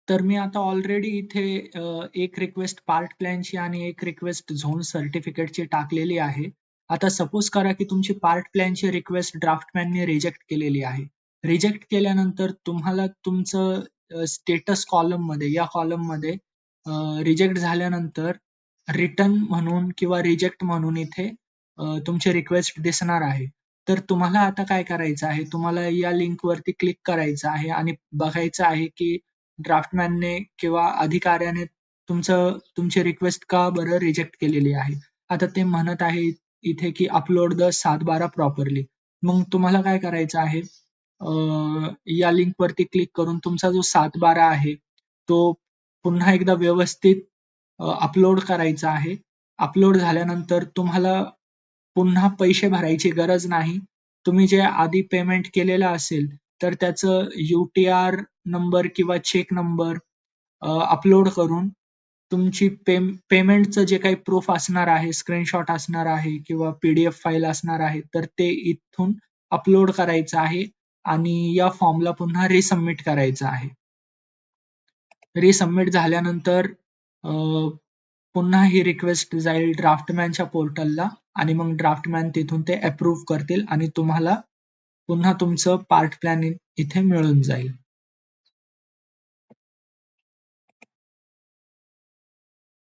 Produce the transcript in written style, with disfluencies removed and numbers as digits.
तर मी आता ऑलरेडी इथे एक रिक्वेस्ट पार्ट प्लॅनची आणि एक रिक्वेस्ट झोन सर्टिफिकेटची टाकलेली आहे. आता सपोज करा की तुमची पार्ट प्लॅनची रिक्वेस्ट ड्राफ्टमॅनने रिजेक्ट केलेली आहे. रिजेक्ट केल्यानंतर तुम्हाला तुमचं स्टेटस कॉलममध्ये या कॉलममध्ये रिजेक्ट झाल्यानंतर रिटर्न म्हणून किंवा रिजेक्ट म्हणून इथे तुमची रिक्वेस्ट दिसणार आहे. तर तुम्हाला आता काय करायचं आहे, तुम्हाला या लिंकवरती क्लिक करायचं आहे आणि बघायचं आहे की ड्राफ्टमॅनने किंवा अधिकाऱ्याने तुमची रिक्वेस्ट का बरं रिजेक्ट केलेली आहे. आता ते म्हणत आहे इथे की अपलोड द 7/12 प्रॉपरली. मग तुम्हाला काय करायचं आहे, या लिंकवरती क्लिक करून तुमचा जो 7/12 आहे, तो पुन्हा एकदा व्यवस्थित अपलोड करायचा आहे. अपलोड झाल्यानंतर तुम्हाला पुन्हा पैसे भरायची गरज नाही. तुम्ही जे आधी पेमेंट केलेलं असेल, तर त्याचं यू-टी-आर नंबर किंवा चेक नंबर अपलोड करून तुमची पेमेंटचं जे काही प्रूफ असणार आहे, स्क्रीनशॉट असणार आहे किंवा पी-डी-एफ फाईल असणार आहे, तर ते इथून अपलोड करायचं आहे आणि या फॉर्मला पुन्हा रिसबमिट करायचं आहे. रिसबमिट झाल्यानंतर अ, पुन्हा ही रिक्वेस्ट जाईल ड्राफ्टमॅनच्या पोर्टलला आणि मग ड्राफ्टमॅन तिथून ते अप्रूव्ह करतील आणि तुम्हाला पुन्हा तुमचं पार्ट प्लॅन इथे मिळून जाईल.